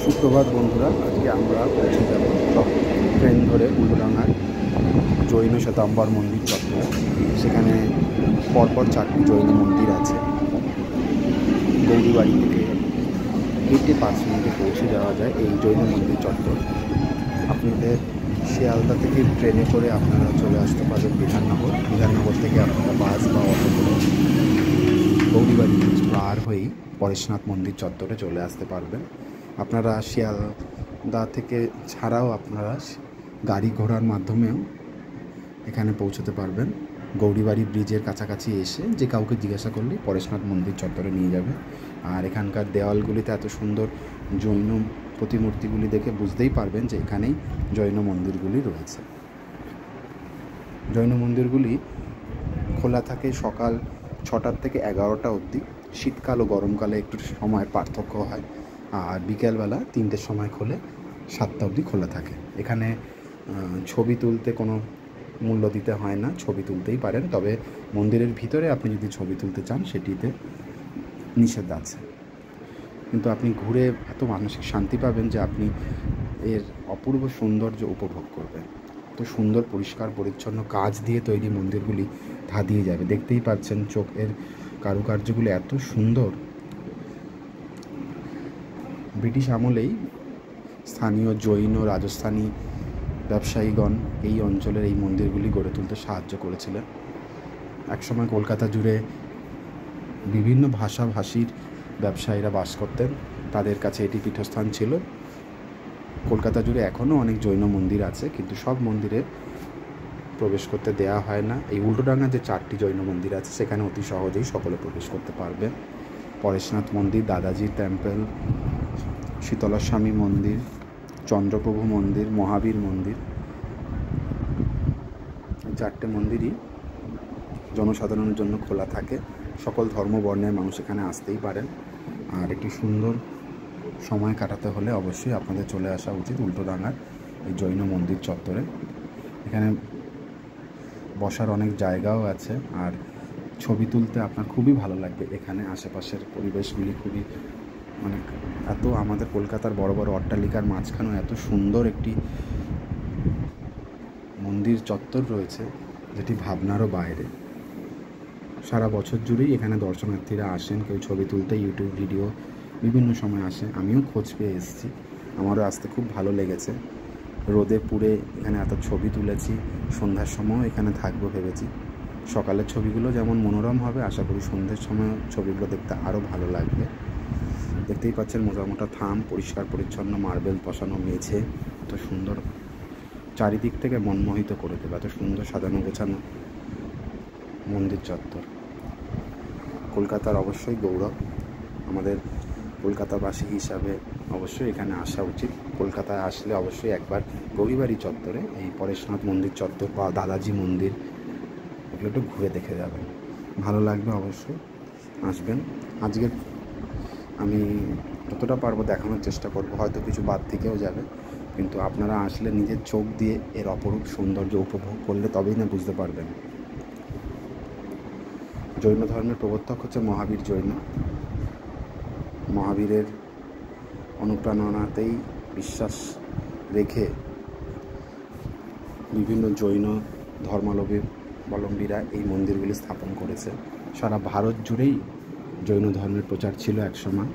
সুপ্রভাত বন্ধুরা, আজকে আমরা পৌঁছে যাব ট্রেন ধরে উল্টোডাঙার জৈন শ্বেতাম্বর মন্দির চত্বরে। সেখানে পরপর 4টি জৈন মন্দির আছে। গৌরীবাড়ি থেকে হেঁটে 5 মিনিটে পৌঁছে যাওয়া যায় এই জৈন মন্দির চত্বর। আপনাদের শিয়ালদা থেকে ট্রেনে করে আপনারা চলে আসতে পারবেন বিধাননগর থেকে আপনারা বাস বা অটো করে গৌরীবাড়ি পার হয়েই পরেশনাথ মন্দির চত্বরে চলে আসতে পারবেন। আপনারা শিয়ালদা থেকে ছাড়াও আপনারা গাড়ি ঘোড়ার মাধ্যমেও এখানে পৌঁছতে পারবেন। গৌরীবাড়ি ব্রিজের কাছাকাছি এসে যে কাউকে জিজ্ঞাসা করলেই পরেশনাথ মন্দির চত্বরে নিয়ে যাবে। আর এখানকার দেওয়ালগুলিতে এত সুন্দর জৈন প্রতিমূর্তিগুলি দেখে বুঝতেই পারবেন যে এখানেই জৈন মন্দিরগুলি রয়েছে। জৈন মন্দিরগুলি খোলা থাকে সকাল 6টা থেকে 11টা অবধি। শীতকাল ও গরমকালে একটু সময়ের পার্থক্য হয়। আর বিকেলবেলা 3টের সময় খোলে, 7টা অবধি খোলা থাকে। এখানে ছবি তুলতে কোনো মূল্য দিতে হয় না, ছবি তুলতেই পারেন। তবে মন্দিরের ভিতরে আপনি যদি ছবি তুলতে চান সেটিতে নিষেধ আছে। কিন্তু আপনি ঘুরে এত মানসিক শান্তি পাবেন যে আপনি এর অপূর্ব সৌন্দর্য উপভোগ করবেন। তো সুন্দর পরিষ্কার পরিচ্ছন্ন কাজ দিয়ে তৈরি মন্দিরগুলি ধাঁধিয়ে যাবে। দেখতেই পাচ্ছেন চোখের কারুকার্যগুলি এত সুন্দর। ব্রিটিশ আমলেই স্থানীয় জৈন রাজস্থানী ব্যবসায়ীগণ এই অঞ্চলের এই মন্দিরগুলি গড়ে তুলতে সাহায্য করেছিলেন। একসময় কলকাতা জুড়ে বিভিন্ন ভাষাভাষীর ব্যবসায়ীরা বাস করতেন, তাদের কাছে এটি পীঠস্থান ছিল। কলকাতা জুড়ে এখনও অনেক জৈন মন্দির আছে, কিন্তু সব মন্দিরে প্রবেশ করতে দেওয়া হয় না। এই উল্টোডাঙা যে 4টি জৈন মন্দির আছে সেখানে অতি সহজেই সকলে প্রবেশ করতে পারবেন। পরেশনাথ মন্দির, দাদাজির টেম্পল, শীতলাস্বামী মন্দির, চন্দ্রপ্রভু মন্দির, মহাবীর মন্দির, এই 4টে মন্দিরই জনসাধারণের জন্য খোলা থাকে। সকল ধর্ম বর্ণের মানুষ এখানে আসতেই পারেন। আর একটি সুন্দর সময় কাটাতে হলে অবশ্যই আপনাদের চলে আসা উচিত উল্টোডাঙার এই জৈন মন্দির চত্বরে। এখানে বসার অনেক জায়গাও আছে, আর ছবি তুলতে আপনার খুবই ভালো লাগবে। এখানে আশেপাশের পরিবেশগুলি খুবই এত আমাদের কলকাতার বড় বড় অট্টালিকার মাঝখানেও এত সুন্দর একটি মন্দির চত্বর রয়েছে যেটি ভাবনারও বাইরে। সারা বছর জুড়েই এখানে দর্শনার্থীরা আসেন, কেউ ছবি তুলতে, ইউটিউব ভিডিও বিভিন্ন সময় আসে। আমিও খোঁজ পেয়ে এসেছি, আমারও আসতে খুব ভালো লেগেছে। রোদে পুড়ে এখানে এত ছবি তুলেছি, সন্ধ্যার সময়ও এখানে থাকবো ভেবেছি। সকালের ছবিগুলো যেমন মনোরম হবে, আশা করি সন্ধ্যের সময় ছবিগুলো দেখতে আরও ভালো লাগবে। দেখতেই পাচ্ছেন মোটা থাম, পরিষ্কার পরিচ্ছন্ন মার্বেল বসানো মেঝে, এত সুন্দর, চারিদিক থেকে মনমোহিত করে দেবে। এত সুন্দর সাজানো গোছানো মন্দির চত্বর। কলকাতার অবশ্যই গৌরব। আমাদের কলকাতাবাসী হিসাবে অবশ্যই এখানে আসা উচিত। কলকাতায় আসলে অবশ্যই একবার গৌরীবাড়ি চত্বরে এই পরেশনাথ মন্দির চত্বর বা দাদাজি মন্দির এগুলো একটু ঘুরে দেখে যাবেন, ভালো লাগবে। অবশ্যই আসবেন। আজকের আমি যতটা পারবো দেখানোর চেষ্টা করব, হয়তো কিছু বাদ থেকেও যাবে, কিন্তু আপনারা আসলে নিজের চোখ দিয়ে এর অপরূপ সৌন্দর্য উপভোগ করলে তবেই না বুঝতে পারবেন। জৈন ধর্মের প্রবর্তক হচ্ছে মহাবীর জৈন। মহাবীরের অনুপ্রেরণাতেই বিশ্বাস রেখে বিভিন্ন জৈন ধর্মাবলম্বীরা এই মন্দিরগুলি স্থাপন করেছে। সারা ভারত জুড়েই জৈন ধর্মের প্রচার ছিল একসময়,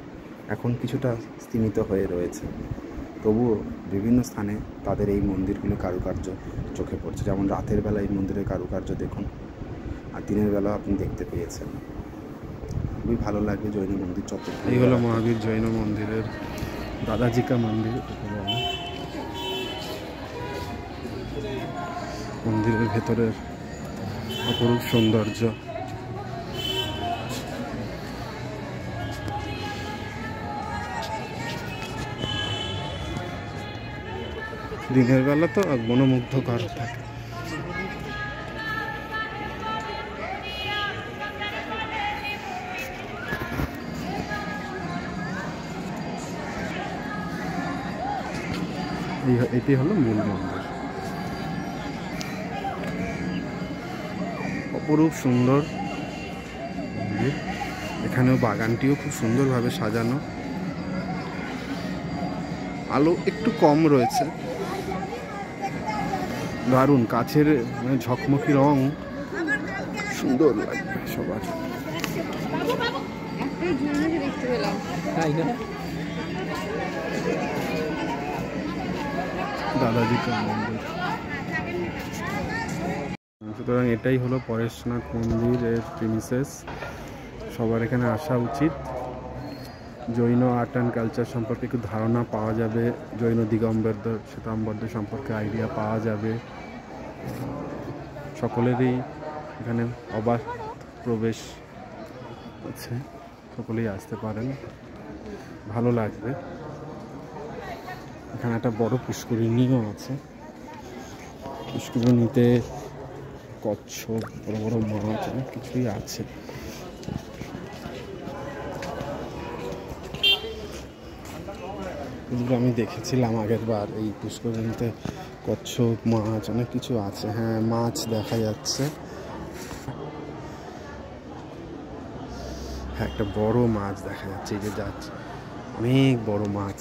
এখন কিছুটা স্তীমিত হয়ে রয়েছে। তবুও বিভিন্ন স্থানে তাদের এই মন্দিরগুলি কারুকার্য চোখে পড়ছে। যেমন রাতের বেলা এই মন্দিরের কারুকার্য দেখুন, আর দিনের বেলা আপনি দেখতে পেয়েছেন। খুবই ভালো লাগবে জৈন মন্দির চত্বর। এই হলো মহাবীর জৈন মন্দিরের দাদাজিকা মন্দির। মন্দিরের ভেতরের অপরূপ সৌন্দর্য। দিনের বেলা তো মনোমুগ্ধকর থাকে। এটি হলো মূল মন্দির। অপরূপ সুন্দর মন্দির। এখানেও বাগানটিও খুব সুন্দরভাবে সাজানো। আলো একটু কম রয়েছে। দারুণ কাছের মানে ঝকমকি রং, সুন্দর লাগবে সবার। দাদাজি কা মন্দির। সুতরাং এটাই হলো পরেশনাথ মন্দিরের প্রিমিসেস। সবার এখানে আসা উচিত। জৈন আর্ট অ্যান্ড কালচার সম্পর্কে একটু ধারণা পাওয়া যাবে, জৈন দিগম্বরদের শ্বেতাম্বরদের সম্পর্কে আইডিয়া পাওয়া যাবে। সকলেরই এখানে অবাধ প্রবেশ আছে, সকলেই আসতে পারেন, ভালো লাগবে। এখানে একটা বড় পুষ্করিণীও আছে। পুষ্করিণীতে কচ্ছপ, বড় বড় মাছ, অনেক কিছুই আছে। এগুলো আমি দেখেছিলাম আগের বার। এই পুষ্করিণীতে কচ্ছপ, মাছ, অনেক কিছু আছে। হ্যাঁ, মাছ দেখা যাচ্ছে। হ্যাঁ, একটা বড় মাছ দেখা যাচ্ছে, এই যে যাচ্ছে, অনেক বড় মাছ।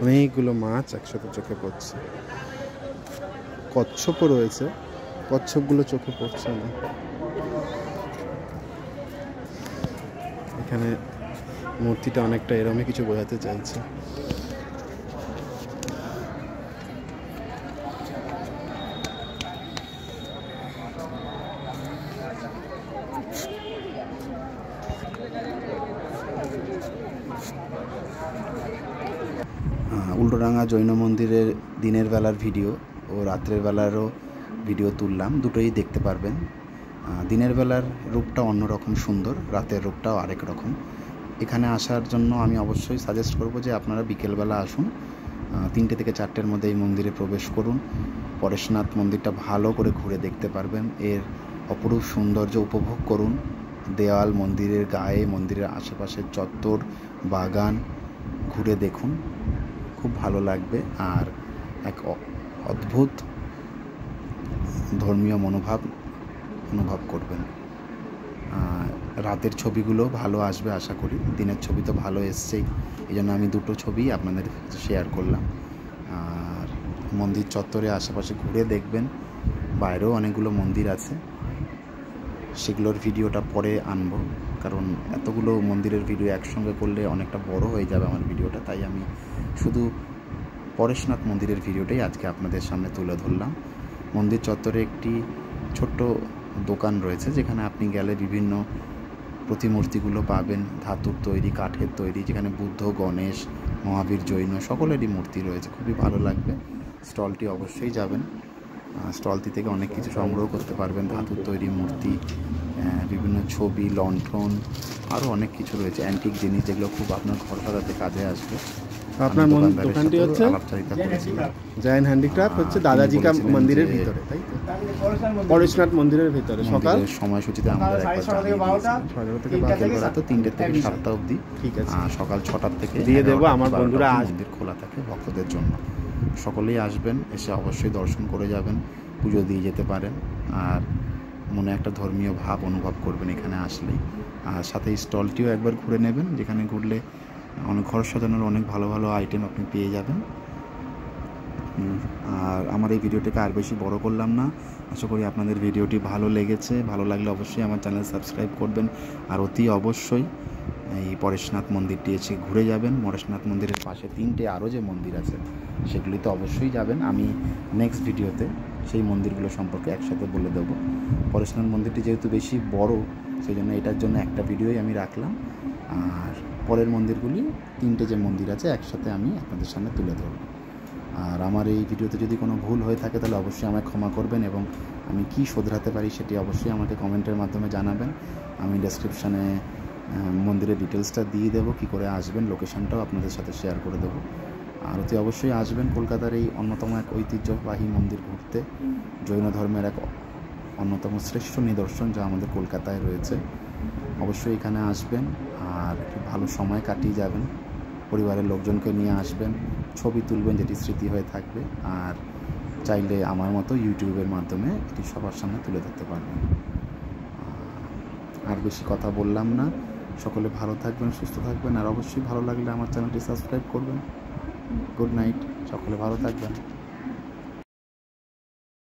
অনেকগুলো মাছ একসাথে চোখে পড়ছে। কচ্ছপও রয়েছে, কচ্ছপগুলো চোখে পড়ছে না। এখানে মূর্তিটা অনেকটা এরমই কিছু বোঝাতে চাইছে। উল্টোডাঙ্গা জৈন মন্দিরের দিনের বেলার ভিডিও ও রাত্রের বেলারও ভিডিও তুললাম, দুটোই দেখতে পারবেন। দিনের বেলার রূপটা অন্যরকম সুন্দর, রাতের রূপটাও আরেক রকম। এখানে আসার জন্য আমি অবশ্যই সাজেস্ট করব যে আপনারা বিকেলবেলা আসুন, 3টে থেকে 4টের মধ্যে এই মন্দিরে প্রবেশ করুন। পরেশনাথ মন্দিরটা ভালো করে ঘুরে দেখতে পারবেন, এর অপরূপ সৌন্দর্য উপভোগ করুন। দেওয়াল, মন্দিরের গায়ে, মন্দিরের আশেপাশের চত্বর, বাগান ঘুরে দেখুন, খুব ভালো লাগবে। আর এক অদ্ভুত ধর্মীয় মনোভাব অনুভব করবেন। রাতের ছবিগুলো ভালো আসবে আশা করি, দিনের ছবি তো ভালো এসছেই, এই জন্য আমি দুটো ছবি আপনাদের শেয়ার করলাম। আর মন্দির চত্বরে আশেপাশে ঘুরে দেখবেন, বাইরেও অনেকগুলো মন্দির আছে, সেগুলোর ভিডিওটা পরে আনবো, কারণ এতগুলো মন্দিরের ভিডিও একসঙ্গে করলে অনেকটা বড় হয়ে যাবে আমার ভিডিওটা। তাই আমি শুধু পরেশনাথ মন্দিরের ভিডিওটাই আজকে আপনাদের সামনে তুলে ধরলাম। মন্দির চত্বরে একটি ছোট্ট দোকান রয়েছে, যেখানে আপনি গেলে বিভিন্ন প্রতিমূর্তিগুলো পাবেন, ধাতুর তৈরি, কাঠের তৈরি, যেখানে বুদ্ধ, গণেশ, মহাবীর, জৈন সকলেরই মূর্তি রয়েছে, খুবই ভালো লাগবে। স্টলটি অবশ্যই যাবেন, স্টলটি থেকে অনেক কিছু সংগ্রহ করতে পারবেন, ধাতুর তৈরি মূর্তি, বিভিন্ন ছবি, লণ্ঠন, আরও অনেক কিছু রয়েছে, অ্যান্টিক জিনিস, যেগুলো খুব আপনার ঘর সাজাতে কাজে আসবে। আপনার দোকানটি হচ্ছে জৈন হ্যান্ডিক্রাফট, হচ্ছে দাদাজি কা মন্দিরের ভিতরে, তাই তো? পরেশনাথ মন্দিরের ভিতরে সকাল সময়সূচিতে আমাদের বিকেলবেলা তো 3টে থেকে 7টা অবধি, ঠিক আছে, সকাল 6টার থেকে দিয়ে দেবো। আমার বন্ধুরা মন্দির খোলা থাকে ভক্তদের জন্য, সকলেই আসবেন, এসে অবশ্যই দর্শন করে যাবেন, পুজো দিয়ে যেতে পারেন। আর মনে একটা ধর্মীয় ভাব অনুভব করবেন এখানে আসলেই। আর সাথে স্টলটিও একবার ঘুরে নেবেন, যেখানে ঘুরলে অনেক ঘর সাজানোর অনেক ভালো ভালো আইটেম আপনি পেয়ে যাবেন। আর আমার এই ভিডিওটিকে আর বেশি বড় করলাম না, আশা করি আপনাদের ভিডিওটি ভালো লেগেছে। ভালো লাগলে অবশ্যই আমার চ্যানেল সাবস্ক্রাইব করবেন, আর অতি অবশ্যই এই পরেশনাথ মন্দিরটি এসে ঘুরে যাবেন। পরেশনাথ মন্দিরের পাশে 3টে আরও যে মন্দির আছে সেগুলিতে অবশ্যই যাবেন। আমি নেক্সট ভিডিওতে সেই মন্দিরগুলো সম্পর্কে একসাথে বলে দেবো। পরেশনাথ মন্দিরটি যেহেতু বেশি বড়, সেই জন্য এটার জন্য একটা ভিডিওই আমি রাখলাম, আর পরের মন্দিরগুলি 3টে যে মন্দির আছে একসাথে আমি আপনাদের সামনে তুলে ধরব। আর আমার এই ভিডিওতে যদি কোনো ভুল হয়ে থাকে তাহলে অবশ্যই আমায় ক্ষমা করবেন, এবং আমি কি শোধরাতে পারি সেটি অবশ্যই আমাকে কমেন্টের মাধ্যমে জানাবেন। আমি ডেসক্রিপশানে মন্দিরের ডিটেলসটা দিয়ে দেবো, কী করে আসবেন, লোকেশানটাও আপনাদের সাথে শেয়ার করে দেবো। আর অতি অবশ্যই আসবেন কলকাতার এই অন্যতম এক ঐতিহ্যবাহী মন্দির ঘুরতে, জৈন ধর্মের এক অন্যতম শ্রেষ্ঠ নিদর্শন যা আমাদের কলকাতায় রয়েছে। অবশ্যই এখানে আসবেন আর একটু ভালো সময় কাটিয়ে যাবেন, পরিবারের লোকজনকে নিয়ে আসবেন, ছবি তুলবেন, যেটি স্মৃতি হয়ে থাকবে। আর চাইলে আমার মতো ইউটিউবের মাধ্যমে এটি সবার সামনে তুলে ধরতে পারবেন। বেশি কথা বললাম না। সকলে ভালো থাকবেন, সুস্থ থাকবেন, আর অবশ্যই ভালো লাগলে আমার চ্যানেলটি সাবস্ক্রাইব করবেন। গুড নাইট, সকলে ভালো থাকবেন।